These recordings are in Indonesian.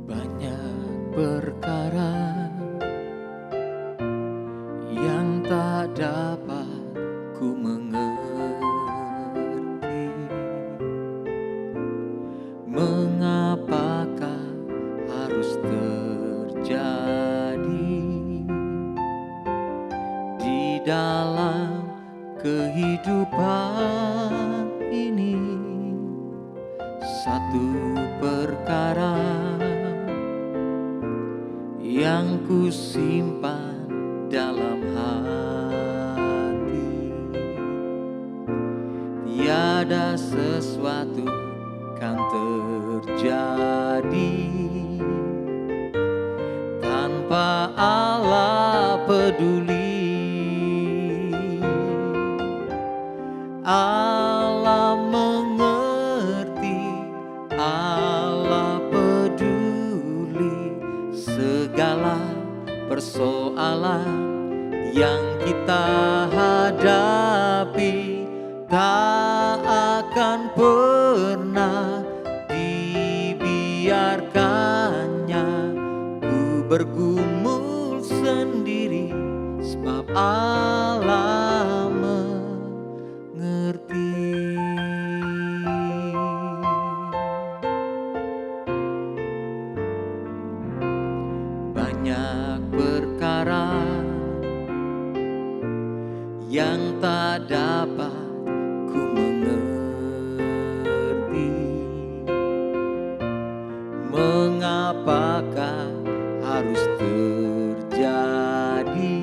Banyak perkara yang tak dapat ku mengerti. Mengapakah harus terjadi di dalam kehidupan ini? Satu perkara yang ku simpan dalam hati, tiada sesuatu kan terjadi tanpa Allah peduli. Allah mengerti, Allah peduli segala persoalan yang kita hadapi. Tak akan pernah dibiarkannya ku bergumul sendiri, sebab Allah mengerti. Banyak perkara yang tak dapat ku mengerti. Mengapakah harus terjadi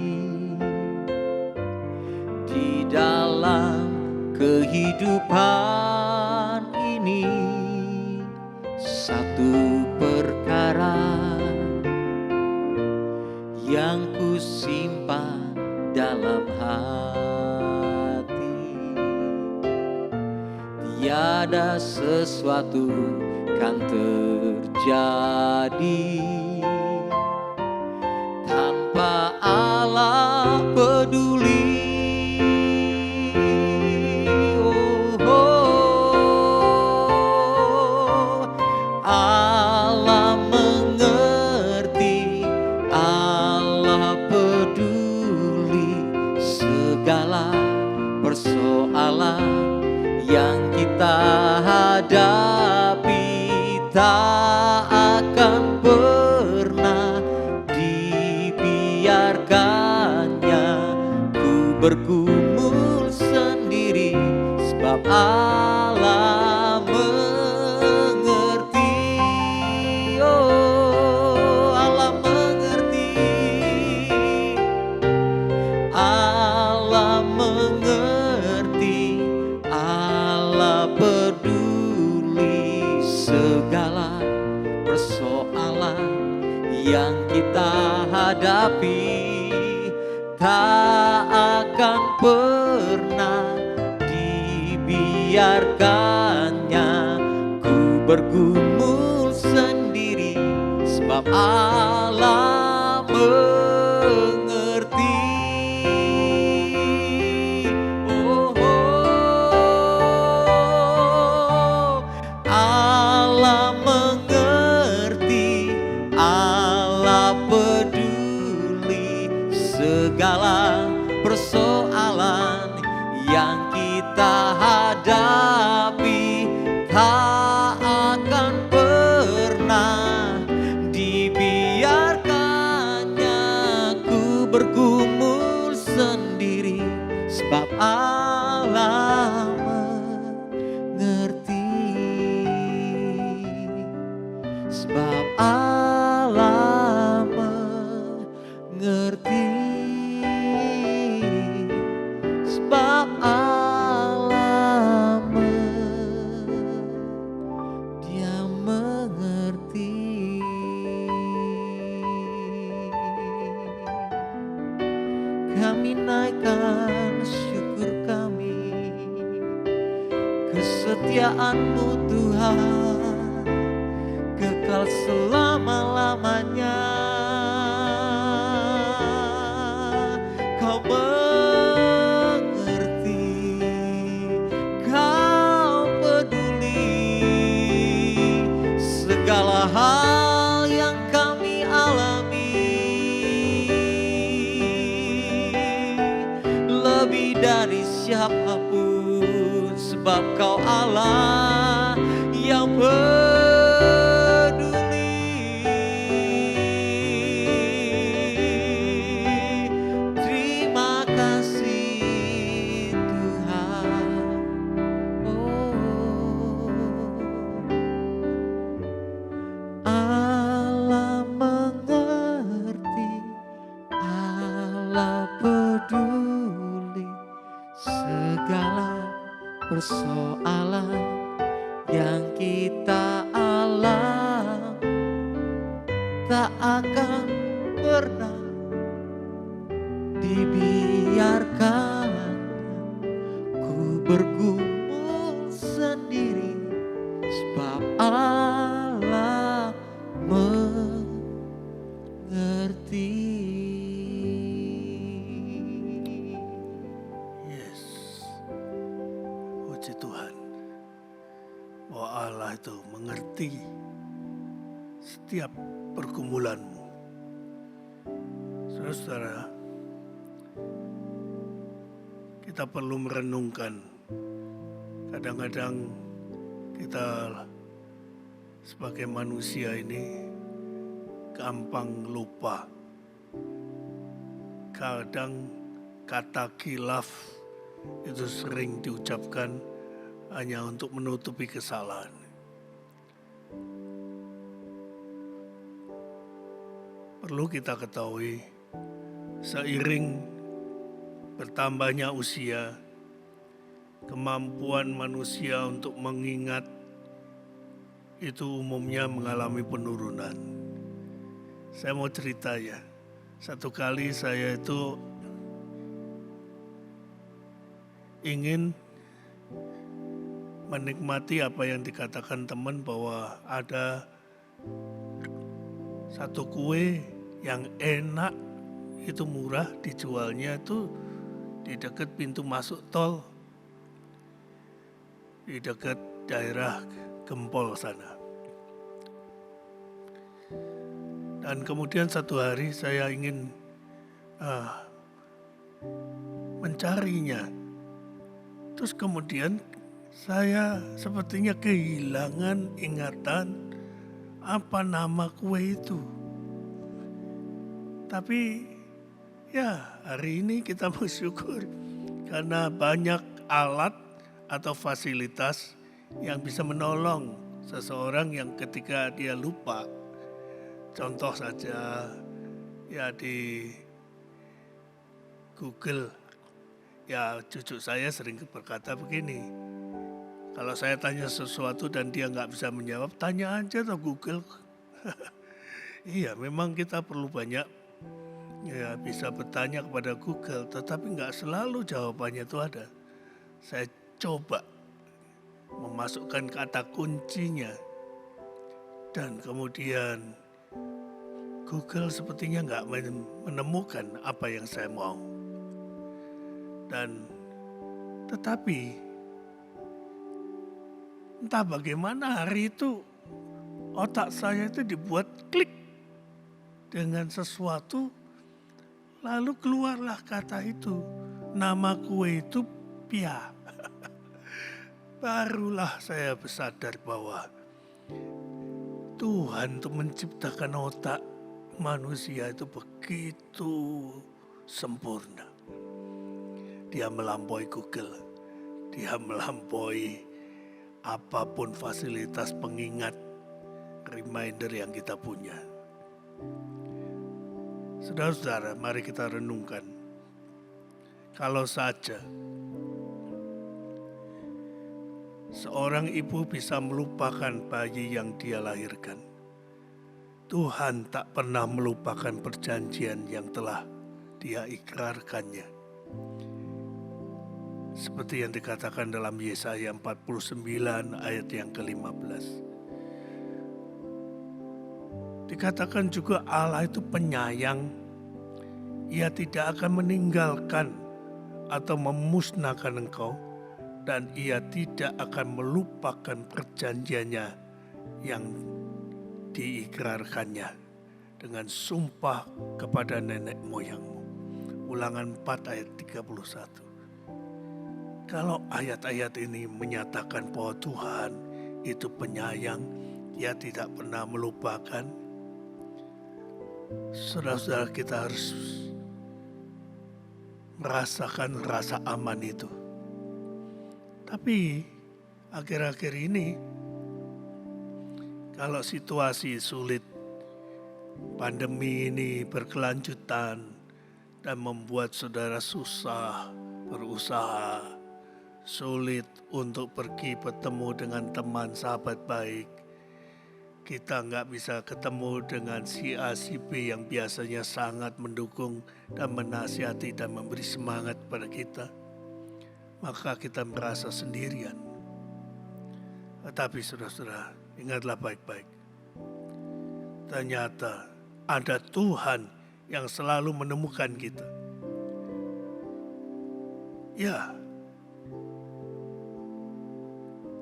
di dalam kehidupan ini? Satu perkara yang ku simpan dalam hati, tiada sesuatu kan terjadi tanpa Allah peduli. Allah mengerti, Allah peduli segala persoalan yang kita hadapi. Tak akan pernah dibiarkannya ku bergumul sendiri, sebab Allah mengerti. Oh, Allah mengerti, Allah mengerti, Allah peduli segala persoalan yang kita hadapi. Tak akan pernah dibiarkannya ku bergumul sendiri, sebab Allah mengerti. Allah mengerti, Allah peduli segala persoalan yang kita hadapi. Tak akan pernah dibiarkannya ku bergumul sendiri, sebab Allah mengerti, sebab Allah mengerti, sebab Allah mengerti. kesetiaan-Mu Tuhan kekal selama-lamanya. Kau mengerti, Kau peduli segala hal yang kami alami, lebih dari siapapun, sebab Kau Allah yang peduli segala persoalan yang kita alami, tak akan pernah dibiarkan ku bergumul sendiri, sebab Allah mengerti. Puji Tuhan bahwa Allah itu mengerti setiap pergumulanmu. Saudara-saudara, kita perlu merenungkan. Kadang-kadang kita sebagai manusia ini gampang lupa. Kadang kata khilaf itu sering diucapkan hanya untuk menutupi kesalahan. Perlu kita ketahui, seiring bertambahnya usia, kemampuan manusia untuk mengingat itu umumnya mengalami penurunan. Saya mau cerita ya, satu kali saya itu ingin menikmati apa yang dikatakan teman bahwa ada satu kue yang enak, itu murah, dijualnya itu di dekat pintu masuk tol, di dekat daerah Gempol sana. Dan kemudian satu hari saya ingin mencarinya. Terus kemudian saya sepertinya kehilangan ingatan apa nama kue itu. Tapi ya hari ini kita bersyukur karena banyak alat atau fasilitas yang bisa menolong seseorang yang ketika dia lupa. Contoh saja ya di Google. Ya cucu saya sering berkata begini, kalau saya tanya sesuatu dan dia nggak bisa menjawab, tanya aja ke Google. Iya, memang kita perlu banyak ya bisa bertanya kepada Google, tetapi nggak selalu jawabannya itu ada. Saya coba memasukkan kata kuncinya dan kemudian Google sepertinya nggak menemukan apa yang saya mau. Dan tetapi entah bagaimana hari itu otak saya itu dibuat klik dengan sesuatu, lalu keluarlah kata itu, nama kue itu pia. Barulah saya sadar bahwa Tuhan itu menciptakan otak manusia itu begitu sempurna. Dia melampaui Google, dia melampaui apapun fasilitas pengingat, reminder yang kita punya. Saudara-saudara, mari kita renungkan. Kalau saja seorang ibu bisa melupakan bayi yang dia lahirkan, Tuhan tak pernah melupakan perjanjian yang telah dia ikrarkannya. Seperti yang dikatakan dalam Yesaya 49 ayat yang ke-15. Dikatakan juga Allah itu penyayang, Ia tidak akan meninggalkan atau memusnahkan engkau, dan Ia tidak akan melupakan perjanjiannya yang diikrarkannya dengan sumpah kepada nenek moyangmu. Ulangan 4 ayat 31. Kalau ayat-ayat ini menyatakan bahwa Tuhan itu penyayang, Dia tidak pernah melupakan, saudara-saudara, kita harus merasakan rasa aman itu. Tapi akhir-akhir ini, kalau situasi sulit, pandemi ini berkelanjutan dan membuat saudara susah berusaha, sulit untuk pergi bertemu dengan teman sahabat baik. Kita nggak bisa ketemu dengan si A, si B yang biasanya sangat mendukung dan menasihati dan memberi semangat pada kita. Maka kita merasa sendirian. Tetapi saudara-saudara, ingatlah baik-baik. Ternyata ada Tuhan yang selalu menemukan kita. Ya,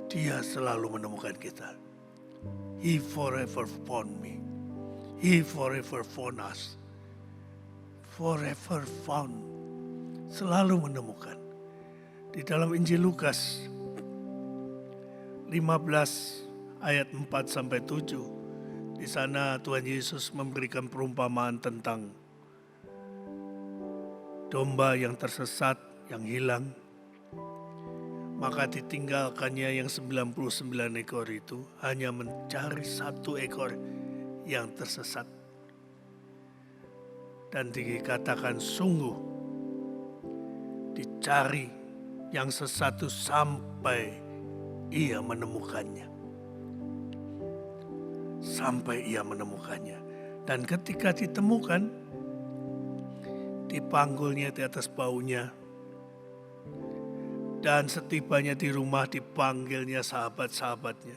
Dia selalu menemukan kita. He forever found me. He forever found us. Forever found. Selalu menemukan. Di dalam Injil Lukas 15 ayat 4-7. Di sana Tuhan Yesus memberikan perumpamaan tentang domba yang tersesat, yang hilang. Maka ditinggalkannya yang 99 ekor itu hanya mencari 1 ekor yang tersesat. Dan dikatakan sungguh dicari yang sesat itu sampai ia menemukannya. Sampai ia menemukannya. Dan ketika ditemukan, dipanggulnya di atas baunya. Dan setibanya di rumah dipanggilnya sahabat-sahabatnya,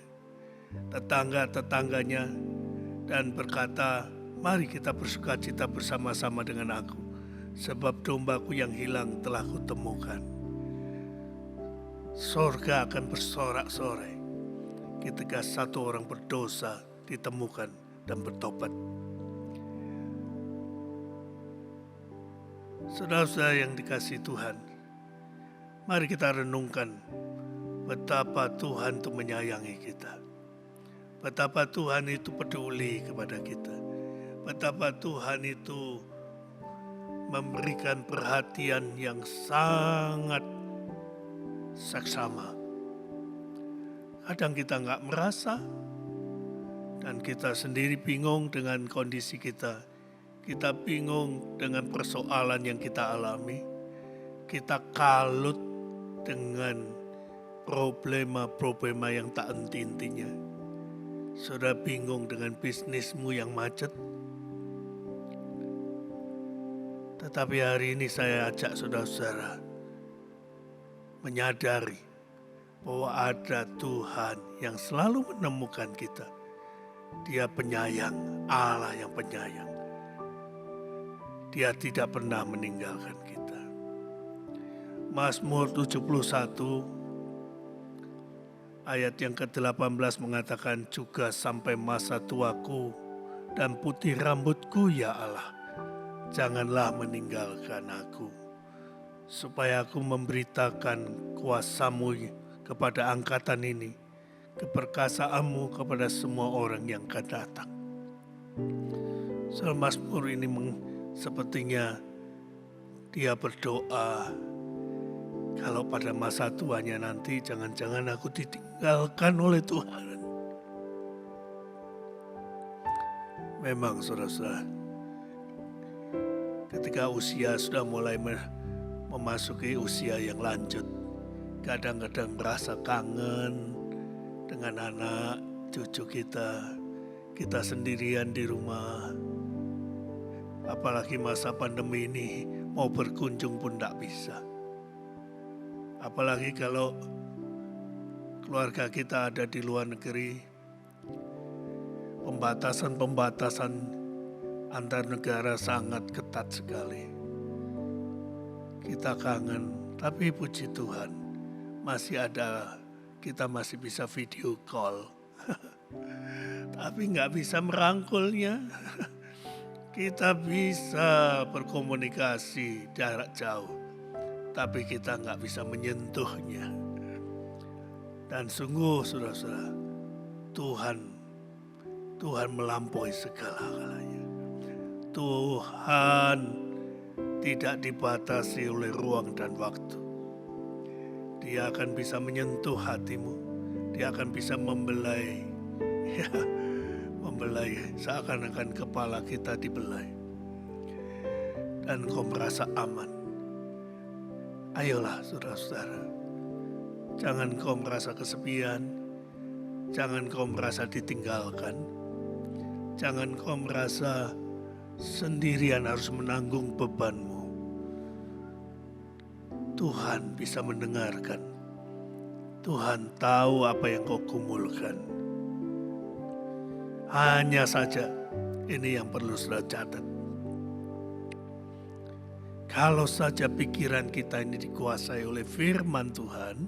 tetangga-tetangganya, dan berkata, mari kita bersukacita bersama-sama dengan aku, sebab dombaku yang hilang telah kutemukan. Sorga akan bersorak-sorai ketika satu orang berdosa ditemukan dan bertobat. Saudara-saudara yang dikasihi Tuhan, mari kita renungkan betapa Tuhan itu menyayangi kita. Betapa Tuhan itu peduli kepada kita. Betapa Tuhan itu memberikan perhatian yang sangat seksama. Kadang kita nggak merasa, dan kita sendiri bingung dengan kondisi kita. Kita bingung dengan persoalan yang kita alami. Kita kalut dengan problema-problema yang tak henti-hentinya. Saudara bingung dengan bisnismu yang macet. Tetapi hari ini saya ajak saudara-saudara menyadari bahwa ada Tuhan yang selalu menemukan kita. Dia penyayang, Allah yang penyayang. Dia tidak pernah meninggalkan kita. Mazmur 71 ayat yang ke-18 mengatakan, juga sampai masa tuaku dan putih rambutku ya Allah, janganlah meninggalkan aku, supaya aku memberitakan kuasa-Mu kepada angkatan ini, keperkasaanmu kepada semua orang yang akan datang. Soal Mazmur ini sepertinya dia berdoa, kalau pada masa tuanya nanti jangan-jangan aku ditinggalkan oleh Tuhan. Memang saudara-saudara, ketika usia sudah mulai memasuki usia yang lanjut, kadang-kadang merasa kangen dengan anak cucu kita sendirian di rumah. Apalagi masa pandemi ini, mau berkunjung pun tak bisa. Apalagi kalau keluarga kita ada di luar negeri, pembatasan-pembatasan antar negara sangat ketat sekali. Kita kangen, tapi puji Tuhan masih ada, kita masih bisa video call. Tapi nggak bisa merangkulnya. Kita bisa berkomunikasi jarak jauh, tapi kita nggak bisa menyentuhnya. Dan sungguh saudara-saudara, Tuhan melampaui segala-galanya. Tuhan tidak dibatasi oleh ruang dan waktu. Dia akan bisa menyentuh hatimu. Dia akan bisa membelai. Ya, membelai seakan-akan kepala kita dibelai. Dan kau merasa aman. Ayolah saudara-saudara. Jangan kau merasa kesepian. Jangan kau merasa ditinggalkan. Jangan kau merasa sendirian harus menanggung bebanmu. Tuhan bisa mendengarkan. Tuhan tahu apa yang kau gumulkan. Hanya saja ini yang perlu saudara catat. Kalau saja pikiran kita ini dikuasai oleh firman Tuhan,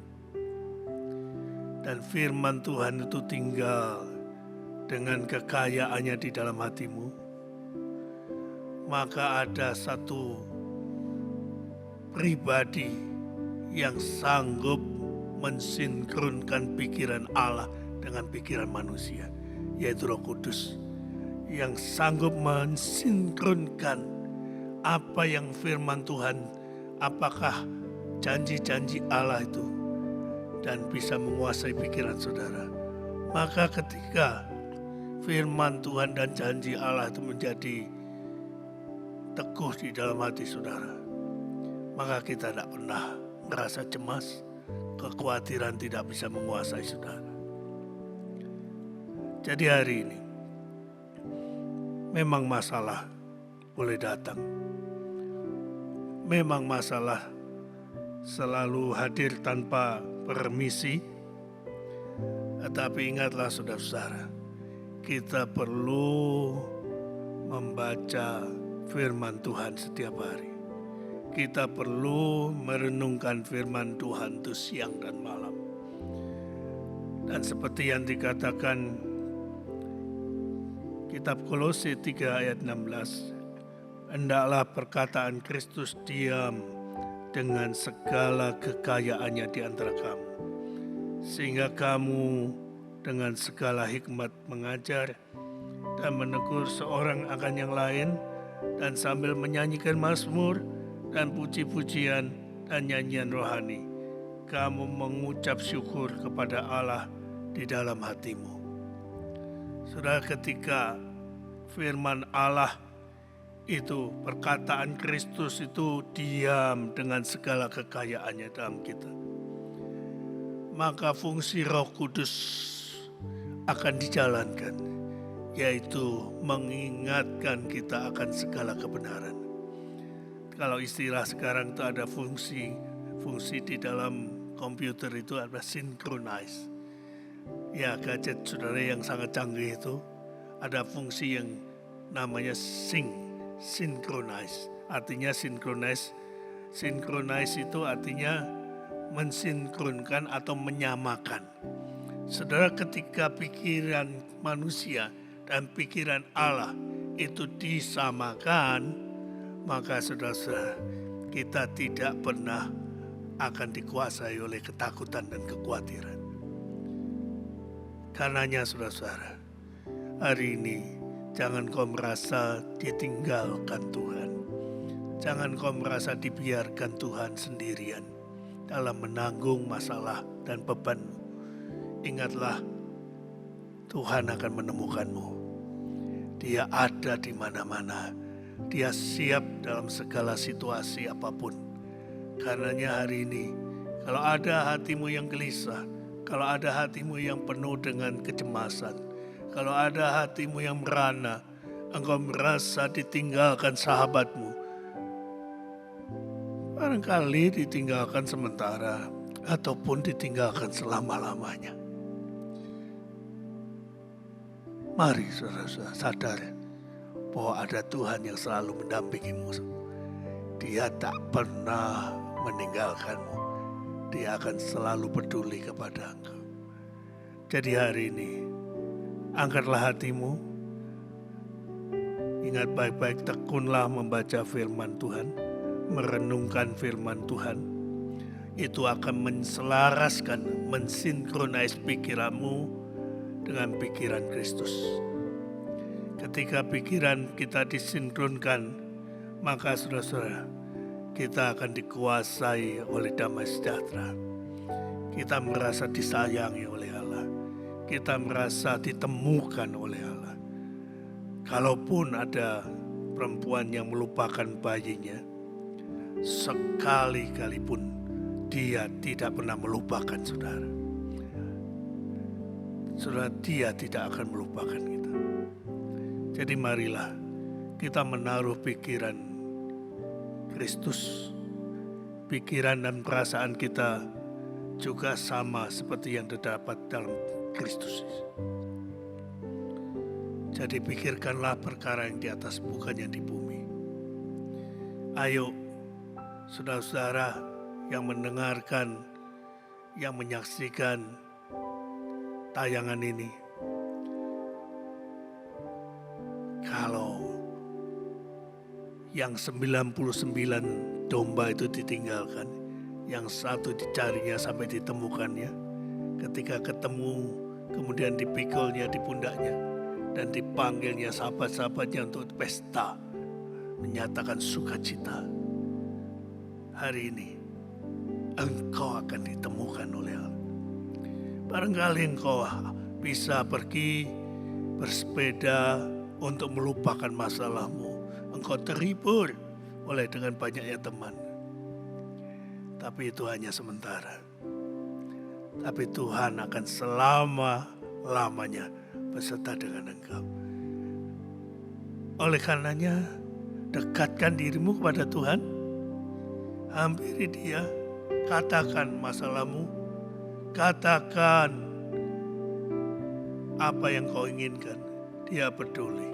dan firman Tuhan itu tinggal dengan kekayaannya di dalam hatimu, maka ada satu pribadi yang sanggup mensinkronkan pikiran Allah dengan pikiran manusia, yaitu Roh Kudus, yang sanggup mensinkronkan apa yang firman Tuhan, apakah janji-janji Allah itu, dan bisa menguasai pikiran saudara. Maka ketika firman Tuhan dan janji Allah itu menjadi teguh di dalam hati saudara, maka kita tidak pernah merasa cemas, kekhawatiran tidak bisa menguasai saudara. Jadi hari ini memang masalah boleh datang, memang masalah selalu hadir tanpa permisi, tetapi ingatlah saudara-saudara, kita perlu membaca firman Tuhan setiap hari. Kita perlu merenungkan firman Tuhan itu siang dan malam. Dan seperti yang dikatakan kitab Kolose 3 ayat 16, hendaklah perkataan Kristus diam dengan segala kekayaannya di antara kamu, sehingga kamu dengan segala hikmat mengajar dan menegur seorang akan yang lain, dan sambil menyanyikan mazmur dan puji-pujian dan nyanyian rohani, kamu mengucap syukur kepada Allah di dalam hatimu. Saudara, ketika firman Allah itu, perkataan Kristus itu diam dengan segala kekayaannya dalam kita, maka fungsi Roh Kudus akan dijalankan, yaitu mengingatkan kita akan segala kebenaran. Kalau istilah sekarang itu ada fungsi di dalam komputer itu ada synchronize. Ya, gadget saudara yang sangat canggih itu ada fungsi yang namanya synchronize. Artinya synchronize itu artinya mensinkronkan atau menyamakan. Saudara, ketika pikiran manusia dan pikiran Allah itu disamakan, maka saudara-saudara, kita tidak pernah akan dikuasai oleh ketakutan dan kekhawatiran. Karenanya saudara-saudara, hari ini jangan kau merasa ditinggalkan Tuhan. Jangan kau merasa dibiarkan Tuhan sendirian dalam menanggung masalah dan bebanmu. Ingatlah, Tuhan akan menemukanmu. Dia ada di mana-mana. Dia siap dalam segala situasi apapun. Karenanya hari ini, kalau ada hatimu yang gelisah, kalau ada hatimu yang penuh dengan kecemasan, kalau ada hatimu yang merana, engkau merasa ditinggalkan sahabatmu. Barangkali ditinggalkan sementara, ataupun ditinggalkan selama-lamanya. Mari saudara-saudara sadar bahwa ada Tuhan yang selalu mendampingimu. Dia tak pernah meninggalkanmu. Dia akan selalu peduli kepada engkau. Jadi hari ini, angkatlah hatimu. Ingat baik-baik, tekunlah membaca firman Tuhan, merenungkan firman Tuhan. Itu akan menselaraskan, mensinkronis pikiranmu dengan pikiran Kristus. Ketika pikiran kita disinkronkan, maka saudara-saudara, kita akan dikuasai oleh damai sejahtera. Kita merasa disayangi oleh Allah. Kita merasa ditemukan oleh Allah. Kalaupun ada perempuan yang melupakan bayinya, sekali-kali pun dia tidak pernah melupakan saudara. Saudara, dia tidak akan melupakan kita. Jadi marilah kita menaruh pikiran Kristus. Pikiran dan perasaan kita juga sama seperti yang terdapat dalam Kristus. Jadi pikirkanlah perkara yang di atas, bukan yang di bumi. Ayo saudara-saudara yang mendengarkan, yang menyaksikan tayangan ini, kalau yang 99 domba itu ditinggalkan, yang satu dicarinya sampai ditemukannya, ketika ketemu kemudian dipikulnya di pundaknya dan dipanggilnya sahabat-sahabatnya untuk pesta, menyatakan sukacita. Hari ini engkau akan ditemukan oleh Allah. Barangkali engkau bisa pergi bersepeda untuk melupakan masalahmu. Engkau terhibur dengan banyaknya teman. Tapi itu hanya sementara. Tapi Tuhan akan selama-lamanya beserta dengan engkau. Oleh karenanya, dekatkan dirimu kepada Tuhan. Hampiri Dia, katakan masalahmu, katakan apa yang kau inginkan. Dia peduli.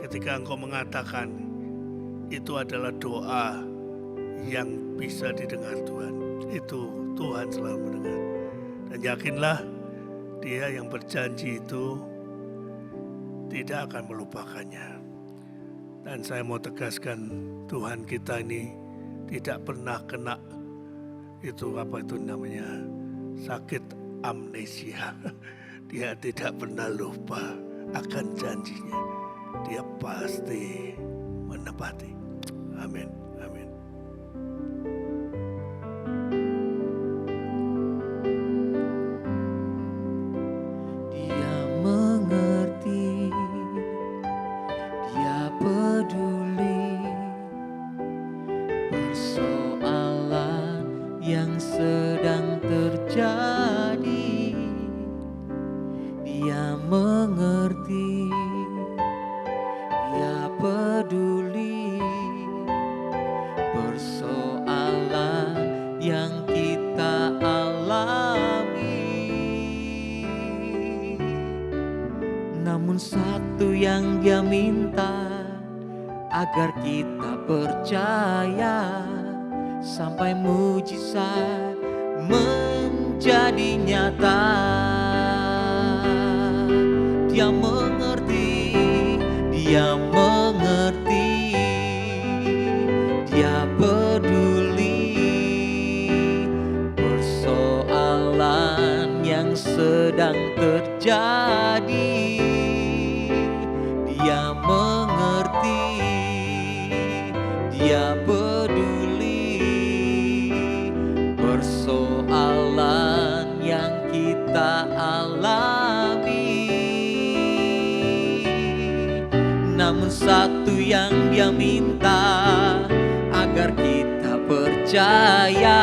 Ketika engkau mengatakan, itu adalah doa yang bisa didengar Tuhan. Itu Tuhan selalu mendengar. Dan yakinlah, Dia yang berjanji itu tidak akan melupakannya. Dan saya mau tegaskan, Tuhan kita ini tidak pernah kena sakit amnesia. Dia tidak pernah lupa akan janjinya. Dia pasti menepati. Amin. Amin. Dia mengerti, Dia peduli persoalan yang sedang terjadi. Dia mengerti, Dia peduli persoalan yang kita alami. Namun satu yang Dia minta, agar kita percaya sampai mujizat menjadi nyata. Dia mengerti, Dia mengerti, Dia peduli persoalan yang sedang terjadi. Dia mengerti, Dia peduli persoalan yang kita alami. Namun satu yang Dia minta, agar kita percaya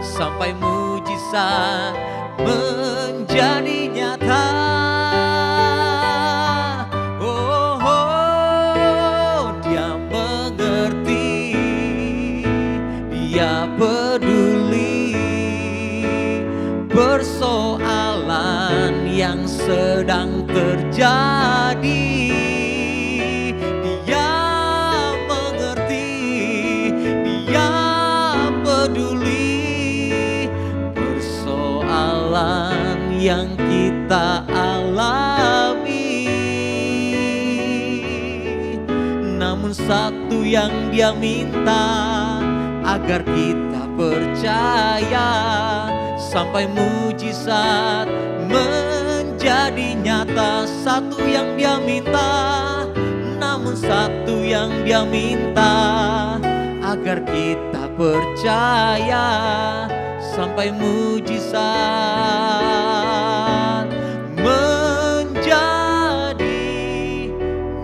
sampai mujizat menjadi nyata. Oh, oh, Dia mengerti, Dia peduli persoalan yang sedang terjadi. Dia mengerti, Dia peduli persoalan yang kita alami. Namun satu yang Dia minta, agar kita percaya sampai mujizat menjadi nyata. Satu yang Dia minta, namun satu yang Dia minta, agar kita percaya sampai mujizat menjadi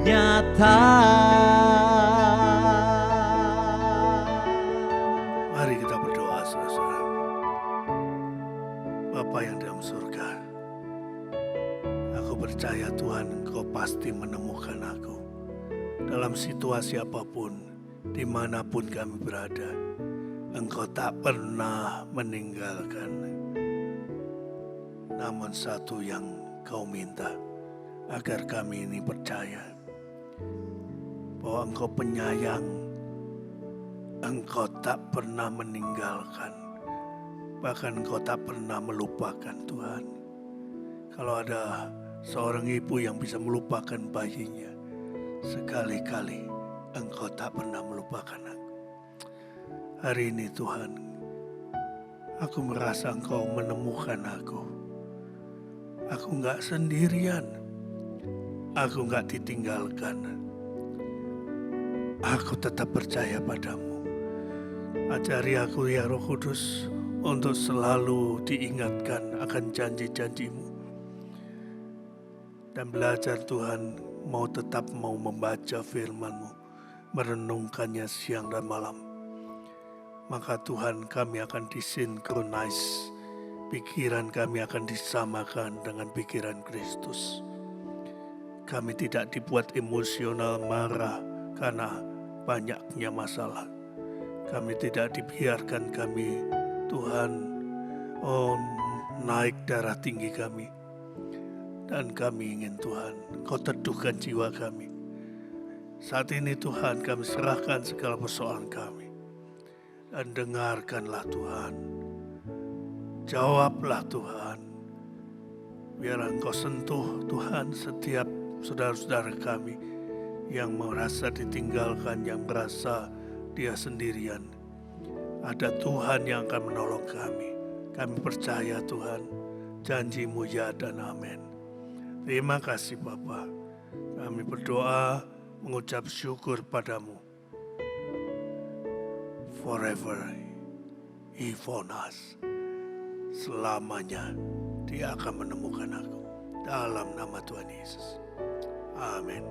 nyata. Mari kita berdoa, saudara-saudara. Bapa yang dalam surga, aku percaya Tuhan, Engkau pasti menemukan aku. Dalam situasi apapun, dimanapun kami berada, Engkau tak pernah meninggalkan. Namun satu yang Kau minta, agar kami ini percaya bahwa Engkau penyayang, Engkau tak pernah meninggalkan, bahkan Engkau tak pernah melupakan Tuhan. Kalau ada seorang ibu yang bisa melupakan bayinya, sekali-kali Engkau tak pernah melupakan aku. Hari ini Tuhan, aku merasa Engkau menemukan aku. Aku gak sendirian, aku gak ditinggalkan. Aku tetap percaya padamu. Ajari aku ya Roh Kudus untuk selalu diingatkan akan janji-janji-Mu. Dan belajar Tuhan mau tetap membaca firman-Mu, merenungkannya siang dan malam. Maka Tuhan, kami akan disinkronize, pikiran kami akan disamakan dengan pikiran Kristus. Kami tidak dibuat emosional marah karena banyaknya masalah. Kami tidak dibiarkan kami, Tuhan, naik darah tinggi kami. Dan kami ingin Tuhan, Kau teduhkan jiwa kami. Saat ini Tuhan, kami serahkan segala persoalan kami. Dan dengarkanlah Tuhan. Jawablah Tuhan. Biar Engkau sentuh Tuhan setiap saudara-saudara kami yang merasa ditinggalkan, yang merasa dia sendirian. Ada Tuhan yang akan menolong kami. Kami percaya Tuhan, janji-Mu ya dan amin. Terima kasih Bapa. Kami berdoa mengucap syukur padamu. Forever He found us. Selamanya Dia akan menemukan aku. Dalam nama Tuhan Yesus. Amin.